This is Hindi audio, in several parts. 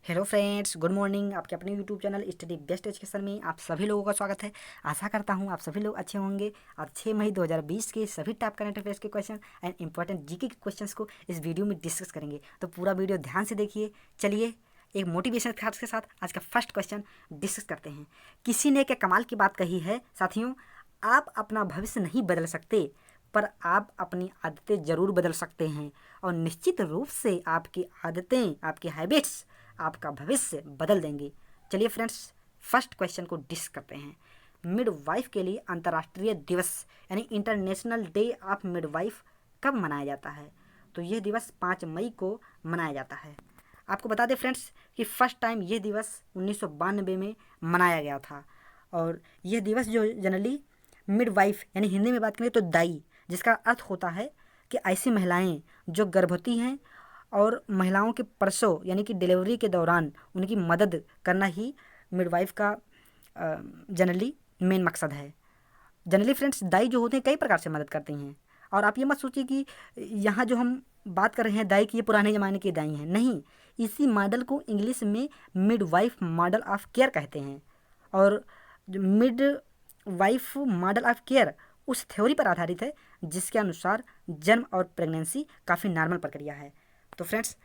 Hello friends, good morning. आपके अपने YouTube channel study best education में आप सभी लोगों का स्वागत है। आशा करता हूँ आप सभी लोग अच्छे होंगे और 6 मई 2020 के सभी टॉप करंट अफेयर्स के क्वेश्चन एंड इंपॉर्टेंट जीके के क्वेश्चंस को इस वीडियो में डिस्कस करेंगे। तो पूरा वीडियो ध्यान से देखिए। चलिए एक मोटिवेशन खास के साथ आज का फर्स्ट क्वेश्चन डिस्कस करते हैं। किसी ने क्या कमाल की बात कही है साथियों, आप अपना भविष्य नहीं बदल सकते पर आप अपनी आदतें ज़रूर बदल सकते हैं, और निश्चित रूप से आपकी आदतें, आपकी हैबिट्स आपका भविष्य बदल देंगे। चलिए फ्रेंड्स, फर्स्ट क्वेश्चन को डिस्कस करते हैं। मिडवाइफ के लिए अंतर्राष्ट्रीय दिवस यानी इंटरनेशनल डे ऑफ मिडवाइफ कब मनाया जाता है? तो यह दिवस 5 मई को मनाया जाता है। आपको बता दें फ्रेंड्स कि फर्स्ट टाइम ये दिवस 1992 में मनाया गया था। और यह दिवस जो जनरली मिडवाइफ यानी हिंदी में बात करें तो दाई, जिसका अर्थ होता है कि ऐसी महिलाएं जो गर्भवती हैं और महिलाओं के प्रसव यानी कि डिलीवरी के दौरान उनकी मदद करना ही मिडवाइफ का जनरली मेन मकसद है। जनरली फ्रेंड्स, दाई जो होते हैं कई प्रकार से मदद करती हैं। और आप ये मत सोचिए कि यहाँ जो हम बात कर रहे हैं दाई की, ये पुराने ज़माने की दाई हैं, नहीं। इसी मॉडल को इंग्लिश में मिडवाइफ मॉडल ऑफ केयर कहते हैं। और जो mid wife model of care उस थ्योरी पर आधारित है जिसके अनुसार जन्म और प्रेगनेंसी काफ़ी नॉर्मल प्रक्रिया है। तो फ्रेंड्स,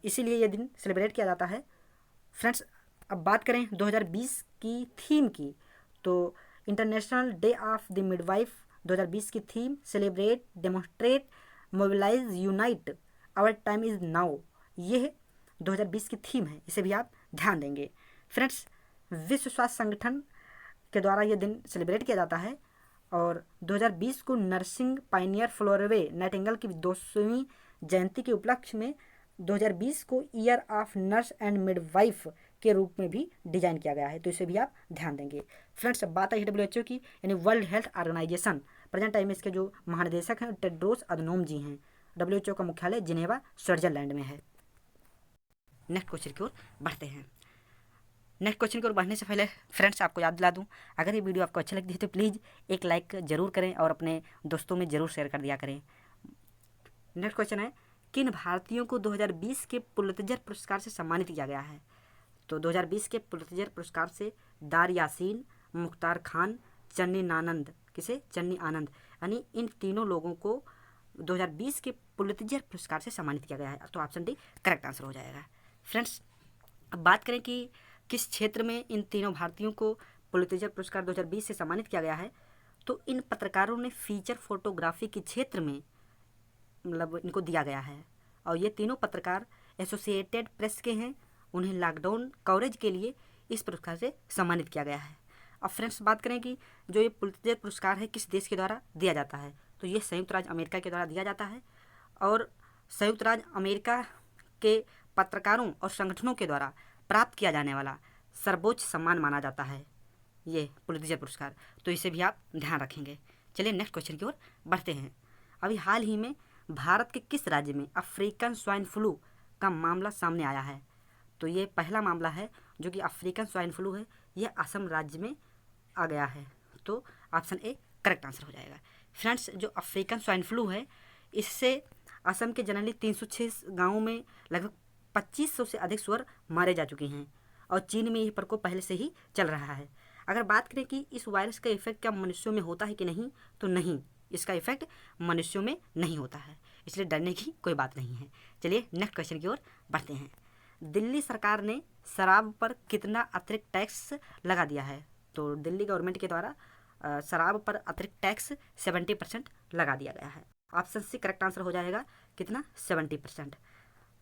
इसीलिए ये दिन सेलिब्रेट किया जाता है। फ्रेंड्स, अब बात करें 2020 की थीम की, तो international day of the midwife 2020 की theme celebrate, demonstrate, mobilise, unite, our time is now, ये 2020 की थीम है। इसे भी आप ध्यान देंगे। फ्रेंड्स, विश्व स्वास्थ्य संगठन के द्वारा यह दिन सेलिब्रेट किया जाता है। और 2020 को नर्सिंग पाइनियर फ्लोरवे नाइटिंगेल की 200वीं जयंती के उपलक्ष्य में 2020 को year of nurse and midwife के रूप में भी डिजाइन किया गया है। तो इसे भी आप ध्यान देंगे। फ्रेंड्स, अब बात आई WHO की यानी world health organisation. Present time में इसके जो महानिदेशक हैं टेड्रोस अधनोम जी हैं। WHO का मुख्यालय जिनेवा स्विट्जरलैंड में है। नेक्स्ट क्वेश्चन की ओर बढ़ते हैं। नेक्स्ट क्वेश्चन की ओर बढ़ने से पहले फ्रेंड्स आपको याद दिला दूं, अगर ये वीडियो आपको अच्छा लगती है तो प्लीज़ एक लाइक ज़रूर करें और अपने दोस्तों में ज़रूर शेयर कर दिया करें। नेक्स्ट क्वेश्चन है, किन भारतीयों को 2020 के पुलित्जर पुरस्कार से सम्मानित किया गया है? तो 2020 के पुलित्जर पुरस्कार से दार यासीन, मुख्तार खान, चन्नी आनंद, किसे चन्नी आनंद, यानी इन तीनों लोगों को 2020 के पुलित्जर पुरस्कार से सम्मानित किया गया है। तो ऑप्शन डी करेक्ट आंसर हो जाएगा। फ्रेंड्स, अब बात करें कि किस क्षेत्र में इन तीनों भारतीयों को पुलित्जर पुरस्कार 2020 से सम्मानित किया गया है, तो इन पत्रकारों ने फीचर फोटोग्राफी के क्षेत्र में मतलब इनको दिया गया है। और ये तीनों पत्रकार एसोसिएटेड प्रेस के हैं। उन्हें लॉकडाउन कवरेज के लिए इस पुरस्कार से सम्मानित किया गया है। अब फ्रेंड्स, बात करें कि जो ये पुलित्जर पुरस्कार है किस देश के द्वारा दिया जाता है, तो ये संयुक्त राज्य अमेरिका के द्वारा दिया जाता है। और संयुक्त राज्य अमेरिका के पत्रकारों और संगठनों के द्वारा प्राप्त किया जाने वाला सर्वोच्च सम्मान माना जाता है ये पुलित्जर पुरस्कार। तो इसे भी आप ध्यान रखेंगे। चलिए नेक्स्ट क्वेश्चन की ओर बढ़ते हैं। अभी हाल ही में भारत के किस राज्य में अफ्रीकन स्वाइन फ्लू का मामला सामने आया है? तो ये पहला मामला है जो कि अफ्रीकन स्वाइन फ्लू है, यह असम राज्य में आ गया है। तो ऑप्शन ए करेक्ट आंसर हो जाएगा। फ्रेंड्स, जो अफ्रीकन स्वाइन फ्लू है इससे असम के जनरली 306 गाँवों में लगभग 2500 से अधिक सुअर मारे जा चुके हैं। और चीन में यह प्रकोप पहले से ही चल रहा है। अगर बात करें कि इस वायरस का इफेक्ट क्या मनुष्यों में होता है कि नहीं, तो नहीं, इसका इफेक्ट मनुष्यों में नहीं होता है, इसलिए डरने की कोई बात नहीं है। चलिए नेक्स्ट क्वेश्चन की ओर बढ़ते हैं। दिल्ली सरकार ने शराब पर कितना अतिरिक्त टैक्स लगा दिया है? तो दिल्ली गवर्नमेंट के द्वारा शराब पर अतिरिक्त टैक्स 70% लगा दिया गया है। ऑप्शन सी करेक्ट आंसर हो जाएगा। कितना? 70%।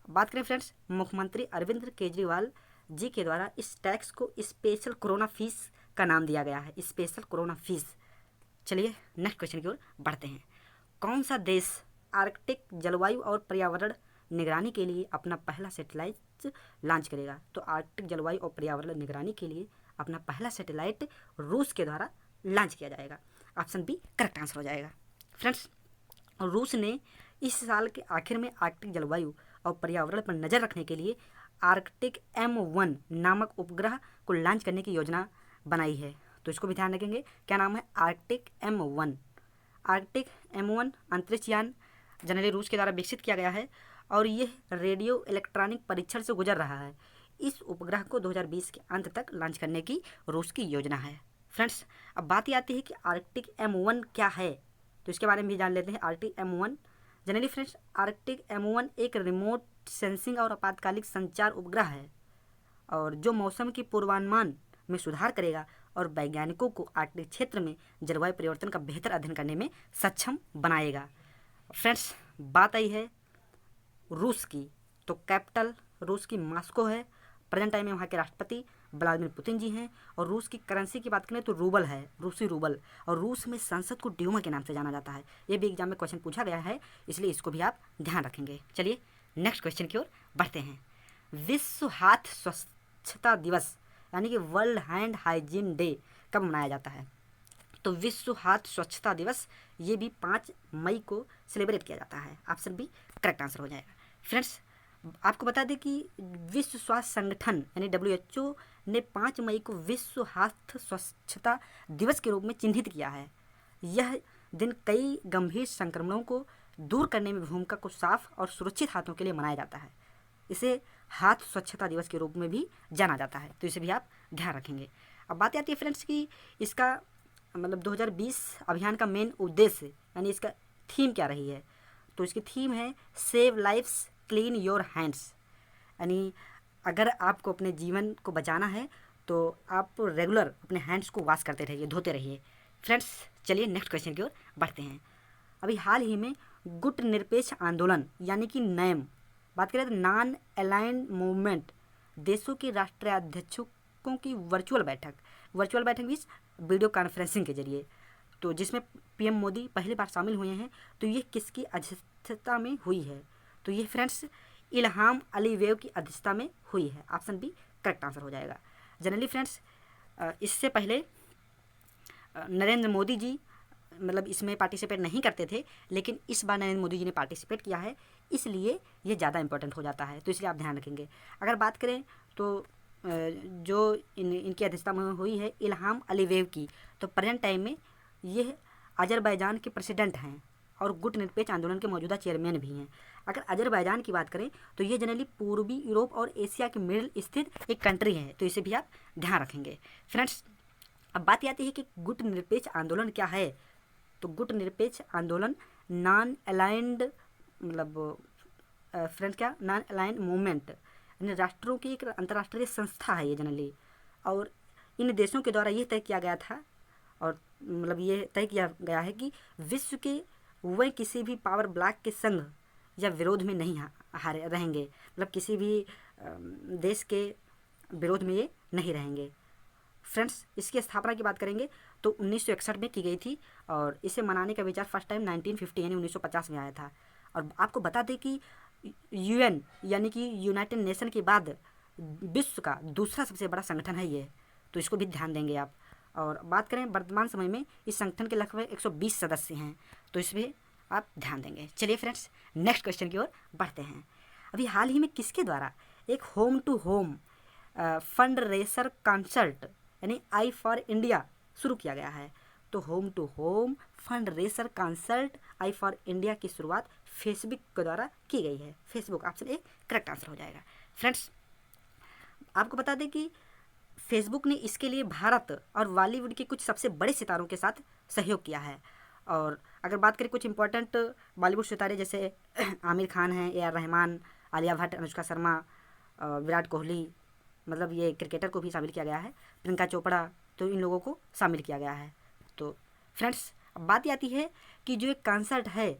बात करें फ्रेंड्स, मुख्यमंत्री अरविंद केजरीवाल जी के द्वारा इस टैक्स को स्पेशल कोरोना फीस का नाम दिया गया है, स्पेशल कोरोना फीस। चलिए नेक्स्ट क्वेश्चन की ओर बढ़ते हैं। कौन सा देश आर्कटिक जलवायु और पर्यावरण निगरानी के लिए अपना पहला सैटेलाइट लॉन्च करेगा? तो आर्कटिक जलवायु और पर्यावरण निगरानी के लिए अपना पहला सैटेलाइट रूस के द्वारा लॉन्च किया जाएगा। ऑप्शन बी करेक्ट आंसर हो जाएगा। फ्रेंड्स, रूस ने इस साल के आखिर में आर्कटिक जलवायु और पर्यावरण पर नज़र रखने के लिए आर्कटिक M1 नामक उपग्रह को लॉन्च करने की योजना बनाई है। तो इसको भी ध्यान रखेंगे, क्या नाम है? Arctic M1। आर्कटिक M1 अंतरिक्ष यान जनरली रूस के द्वारा विकसित किया गया है और यह रेडियो इलेक्ट्रॉनिक परीक्षण से गुजर रहा है। इस उपग्रह को 2020 के अंत तक लॉन्च करने की रूस की योजना है। फ्रेंड्स, अब बात ये आती है कि आर्कटिक M1 क्या है, तो इसके बारे में भी जान लेते हैं। Arctic M1 generally friends, Arctic M1 एक रिमोट सेंसिंग और आपातकालिक संचार उपग्रह है और जो मौसम के पूर्वानुमान में सुधार करेगा और वैज्ञानिकों को आर्कटिक क्षेत्र में जलवायु परिवर्तन का बेहतर अध्ययन करने में सक्षम बनाएगा। फ्रेंड्स, बात आई है रूस की, तो कैपिटल रूस की मॉस्को है। प्रेजेंट टाइम में वहाँ के राष्ट्रपति व्लादिमीर पुतिन जी हैं और रूस की करेंसी की बात करें तो रूबल है, रूसी रूबल। और रूस में संसद को ड्यूमा के नाम से जाना जाता है। ये भी एग्जाम में क्वेश्चन पूछा गया है, इसलिए इसको भी आप ध्यान रखेंगे। चलिए नेक्स्ट क्वेश्चन की ओर बढ़ते हैं। विश्व हाथ स्वच्छता दिवस यानी कि वर्ल्ड हैंड हाइजीन डे कब मनाया जाता है? तो विश्व हाथ स्वच्छता दिवस ये भी 5 मई को सेलिब्रेट किया जाता है। ऑप्शन बी करेक्ट आंसर हो जाएगा। फ्रेंड्स, आपको बता दें कि विश्व स्वास्थ्य संगठन यानी WHO ने 5 मई को विश्व हाथ स्वच्छता दिवस के रूप में चिन्हित किया है। यह दिन कई गंभीर संक्रमणों को दूर करने में भूमिका को साफ और सुरक्षित हाथों के लिए मनाया जाता है। इसे हाथ स्वच्छता दिवस के रूप में भी जाना जाता है, तो इसे भी आप ध्यान रखेंगे। अब बात आती है फ्रेंड्स कि इसका मतलब 2020 अभियान का मेन उद्देश्य यानी इसका थीम क्या रही है? तो इसकी थीम है save lives clean your hands, यानी अगर आपको अपने जीवन को बचाना है तो आप रेगुलर अपने हैंड्स को वॉश करते रहिए, धोते रहिए। फ्रेंड्स, चलिए नेक्स्ट क्वेश्चन की ओर बढ़ते हैं। अभी हाल ही में गुट निरपेक्ष आंदोलन यानी कि नैम, बात करें तो नॉन अलाइंड मूवमेंट, देशों के राष्ट्राध्यक्षों की वर्चुअल बैठक भी वीडियो कॉन्फ्रेंसिंग के जरिए, तो जिसमें PM मोदी पहली बार शामिल हुए हैं। तो ये किसकी अध्यक्षता में हुई है? तो ये फ्रेंड्स इल्हाम अलीवेव की अध्यक्षता में हुई है। ऑप्शन बी करेक्ट आंसर हो जाएगा। जनरली फ्रेंड्स, इससे पहले नरेंद्र मोदी जी मतलब इसमें पार्टिसिपेट नहीं करते थे, लेकिन इस बार नरेंद्र मोदी जी ने पार्टिसिपेट किया है, इसलिए ये ज़्यादा इंपॉर्टेंट हो जाता है, तो इसलिए आप ध्यान रखेंगे। अगर बात करें तो जो इनकी अध्यक्षता में हुई है इल्हाम अलीवेव की, तो प्रेजेंट टाइम में ये अजरबैजान के प्रेसिडेंट हैं और गुट निरपेक्ष आंदोलन के मौजूदा चेयरमैन भी हैं। अगर अजरबैजान की बात करें तो ये जनरली पूर्वी यूरोप और एशिया के मिडिल स्थित एक कंट्री है, तो इसे भी आप ध्यान रखेंगे। फ्रेंड्स, अब बात आती है कि गुट निरपेक्ष आंदोलन क्या है? तो गुट निरपेक्ष आंदोलन नॉन अलाइंड मतलब फ्रेंड्स क्या नॉन अलाइंड मूवमेंट यानी राष्ट्रों की एक अंतर्राष्ट्रीय संस्था है ये जनरली, और इन देशों के द्वारा ये तय किया गया था और मतलब ये तय किया गया है कि विश्व के वह किसी भी पावर ब्लॉक के संघ या विरोध में नहीं हारे रहेंगे, मतलब किसी भी देश के विरोध में ये नहीं रहेंगे। फ्रेंड्स, इसकी स्थापना की बात करेंगे तो 1961 में की गई थी और इसे मनाने का विचार फर्स्ट टाइम 1950 यानी 1950 में आया था। और आपको बता दें कि UN यानी कि यूनाइटेड नेशन के बाद विश्व का दूसरा सबसे बड़ा संगठन है ये, तो इसको भी ध्यान देंगे आप। और बात करें वर्तमान समय में इस संगठन के लगभग 120 सदस्य हैं, तो इसमें आप ध्यान देंगे। चलिए फ्रेंड्स, नेक्स्ट क्वेश्चन की ओर बढ़ते हैं। अभी हाल ही में किसके द्वारा एक home to home fund raiser concert यानी आई फॉर इंडिया शुरू किया गया है? तो home to home fund raiser concert I for India की शुरुआत फेसबुक के द्वारा की गई है। Facebook, option A correct answer हो जाएगा। फ्रेंड्स, आपको बता दें कि फेसबुक ने इसके लिए भारत और बॉलीवुड के कुछ सबसे बड़े सितारों के साथ सहयोग किया है। और अगर बात करें कुछ इंपॉर्टेंट बॉलीवुड सितारे जैसे आमिर खान हैं, AR रहमान, आलिया भट्ट, अनुष्का शर्मा, विराट कोहली, मतलब ये क्रिकेटर को भी शामिल किया गया है, प्रियंका चोपड़ा, तो इन लोगों को शामिल किया गया है। तो फ्रेंड्स, अब बात आती है कि जो एक कॉन्सर्ट है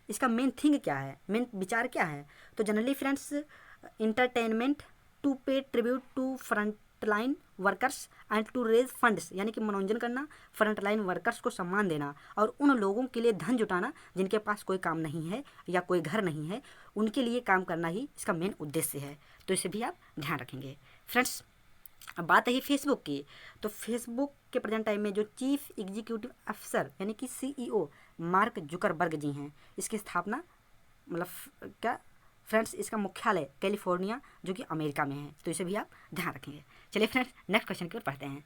इसका मेन थिंग क्या है, मेन विचार क्या है? तो generally friends entertainment to pay tribute to frontline workers and to raise funds, यानी कि मनोरंजन करना, फ्रंटलाइन वर्कर्स को सम्मान देना और उन लोगों के लिए धन जुटाना जिनके पास कोई काम नहीं है या कोई घर नहीं है, उनके लिए काम करना ही इसका मेन उद्देश्य है, तो इसे भी आप ध्यान रखेंगे। फ्रेंड्स, अब बात है फेसबुक की, तो फेसबुक के प्रेजेंट टाइम में जो चीफ एग्जीक्यूटिव ऑफिसर यानी कि CEO मार्क जुकरबर्ग जी हैं, इसकी स्थापना मतलब क्या फ्रेंड्स इसका मुख्यालय कैलिफोर्निया जो कि अमेरिका में है, तो इसे भी आप ध्यान रखेंगे। चलिए फ्रेंड्स, नेक्स्ट क्वेश्चन की ओर पढ़ते हैं।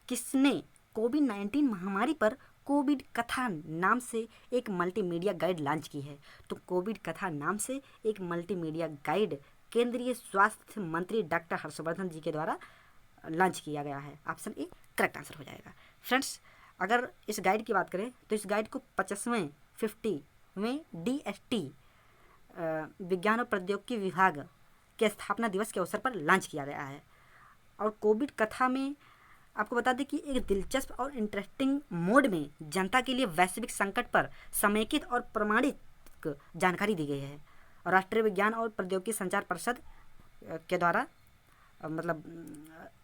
किसने कोविड-19 महामारी पर कोविड कथा नाम से एक मल्टीमीडिया गाइड लॉन्च की है? तो कोविड कथा नाम से एक मल्टीमीडिया गाइड केंद्रीय स्वास्थ्य मंत्री डॉक्टर हर्षवर्धन जी के द्वारा लॉन्च किया गया है। ऑप्शन ए करेक्ट आंसर हो जाएगा। फ्रेंड्स, अगर इस गाइड की बात करें तो इस गाइड को 50वें DST विज्ञान और प्रौद्योगिकी विभाग के स्थापना दिवस के अवसर पर लॉन्च किया गया है। और कोविड कथा में आपको बता दें कि एक दिलचस्प और इंटरेस्टिंग मोड में जनता के लिए वैश्विक संकट पर समेकित और प्रमाणित जानकारी दी गई है। और राष्ट्रीय विज्ञान और प्रौद्योगिकी संचार परिषद के द्वारा मतलब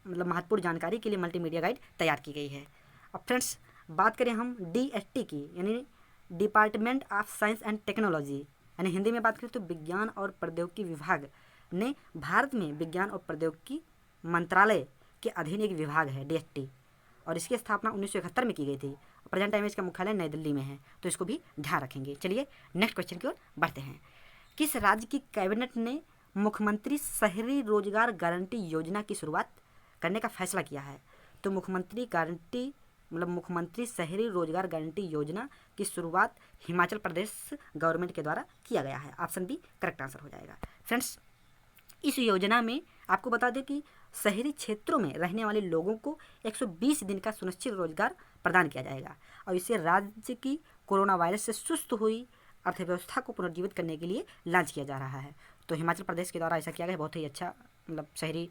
महत्वपूर्ण जानकारी के लिए मल्टीमीडिया गाइड तैयार की गई है। अब फ्रेंड्स, बात करें हम DST की, यानी department of science and technology, यानी हिंदी में बात करें तो विज्ञान और प्रौद्योगिकी विभाग ने भारत में विज्ञान और प्रौद्योगिकी मंत्रालय के अधीन एक विभाग है DST, और इसकी स्थापना 1971 में की गई थी। प्रेजेंट टाइम में इसका मुख्यालय नई दिल्ली में है, तो इसको भी ध्यान रखेंगे। चलिए नेक्स्ट क्वेश्चन की ओर बढ़ते हैं। किस राज्य की कैबिनेट ने मुख्यमंत्री शहरी रोजगार गारंटी योजना की शुरुआत करने का फैसला किया है? तो मुख्यमंत्री शहरी रोजगार गारंटी योजना की शुरुआत हिमाचल प्रदेश गवर्नमेंट के द्वारा किया गया है। ऑप्शन बी करेक्ट आंसर हो जाएगा। फ्रेंड्स, इस योजना में आपको बता दें कि शहरी क्षेत्रों में रहने वाले लोगों को 120 दिन का सुनिश्चित रोजगार प्रदान किया जाएगा, और इसे राज्य की कोरोना वायरस से सुस्त हुई अर्थव्यवस्था को पुनर्जीवित करने के लिए लॉन्च किया जा रहा है। तो हिमाचल प्रदेश के द्वारा ऐसा किया गया, बहुत ही अच्छा शहरी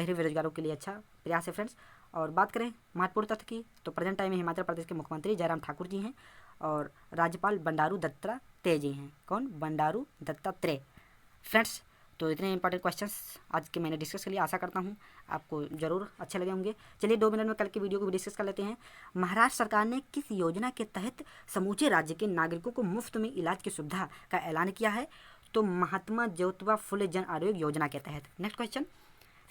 बेरोजगारों के लिए अच्छा प्रयास है फ्रेंड्स। और बात करें महत्वपूर्ण तथ्य की, तो प्रेजेंट टाइम में हिमाचल प्रदेश के मुख्यमंत्री जयराम ठाकुर जी हैं और राज्यपाल बंडारू दत्तात्रेय जी हैं। कौन? बंडारू दत्तात्रेय। फ्रेंड्स, तो इतने इंपॉर्टेंट क्वेश्चंस आज के मैंने डिस्कस कर लिया। आशा करता हूँ आपको ज़रूर अच्छे लगे होंगे। चलिए 2 मिनट में कल की वीडियो को भी डिस्कस कर लेते हैं। महाराष्ट्र सरकार ने किस योजना के तहत समूचे राज्य के नागरिकों को मुफ्त में इलाज की सुविधा का ऐलान किया है? तो महात्मा ज्योतिबा फुले जन आरोग्य योजना के तहत। नेक्स्ट क्वेश्चन,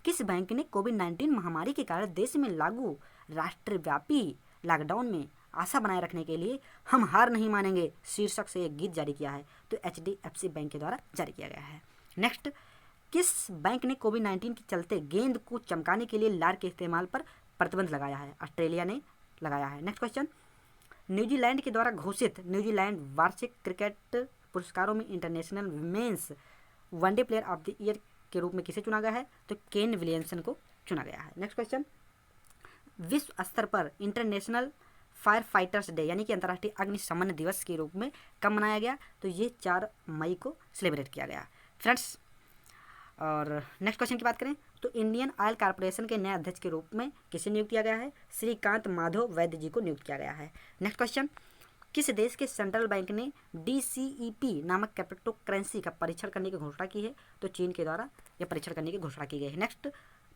किस बैंक ने कोविड-19 महामारी के कारण देश में लागू राष्ट्रव्यापी लॉकडाउन में आशा बनाए रखने के लिए हम हार नहीं मानेंगे शीर्षक से एक गीत जारी किया है? तो HDFC बैंक के द्वारा जारी किया गया है। नेक्स्ट, किस बैंक ने कोविड-19 के चलते गेंद को चमकाने के लिए लार के इस्तेमाल पर प्रतिबंध लगाया है? ऑस्ट्रेलिया ने लगाया है। नेक्स्ट क्वेश्चन, न्यूजीलैंड के द्वारा घोषित न्यूजीलैंड वार्षिक क्रिकेट पुरस्कारों में international women's one day player of the year के रूप में किसे चुना गया है? तो केन विलियमसन को चुना गया है। नेक्स्ट क्वेश्चन, विश्व स्तर पर इंटरनेशनल फायर फाइटर्स डे यानी कि अंतर्राष्ट्रीय अग्निशमन दिवस के रूप में कब मनाया गया? तो ये 4 मई को सेलिब्रेट किया गया। फ्रेंड्स, और नेक्स्ट क्वेश्चन की बात करें तो इंडियन ऑयल कॉर्पोरेशन के नए अध्यक्ष के रूप में किसे नियुक्त किया गया है? श्रीकांत माधव वैद्य जी को नियुक्त किया गया है। नेक्स्ट क्वेश्चन, किस देश के सेंट्रल बैंक ने DCEP नामक क्रिप्टो करेंसी का परीक्षण करने की घोषणा की है? तो चीन के द्वारा यह परीक्षण करने की घोषणा की गई है। नेक्स्ट,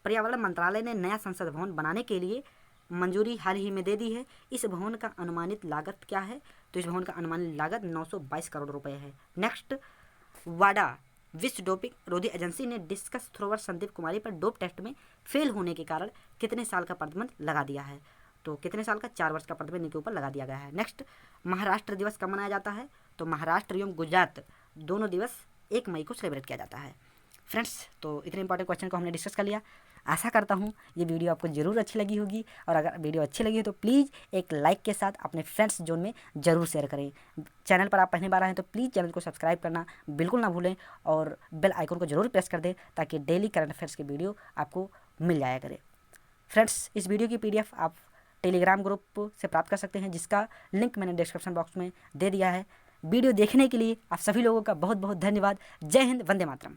पर्यावरण मंत्रालय ने नया संसद भवन बनाने के लिए मंजूरी हाल ही में दे दी है। इस भवन का अनुमानित लागत क्या है? तो इस भवन का अनुमानित लागत 922 करोड़ रुपए है। नेक्स्ट, वाडा विश्व डोपिंग रोधी एजेंसी ने डिस्कस थ्रोवर संदीप कुमारी पर डोप टेस्ट में फेल होने के कारण कितने साल का प्रतिबंध लगा दिया है? तो कितने साल का? 4 वर्ष का प्रतिबंध इनके ऊपर लगा दिया गया है। नेक्स्ट, महाराष्ट्र दिवस कब मनाया जाता है? तो महाराष्ट्र एवं गुजरात दोनों दिवस 1 मई को सेलिब्रेट किया जाता है। फ्रेंड्स, तो इतने इंपॉर्टेंट क्वेश्चन को हमने डिस्कस कर लिया। आशा करता हूँ ये वीडियो आपको ज़रूर अच्छी लगी होगी, और अगर वीडियो अच्छी लगी हो तो प्लीज़ एक लाइक के साथ अपने फ्रेंड्स जोन में ज़रूर शेयर करें। चैनल पर आप पहली बार आए हैं तो प्लीज़ चैनल को सब्सक्राइब करना बिल्कुल ना भूलें, और बेल आइकन को ज़रूर प्रेस कर दें ताकि डेली करंट अफेयर्स की वीडियो आपको मिल जाया करे। फ्रेंड्स, इस वीडियो की PDF आप टेलीग्राम ग्रुप से प्राप्त कर सकते हैं, जिसका लिंक मैंने डिस्क्रिप्शन बॉक्स में दे दिया है। वीडियो देखने के लिए आप सभी लोगों का बहुत बहुत धन्यवाद। जय हिंद, वंदे मातरम।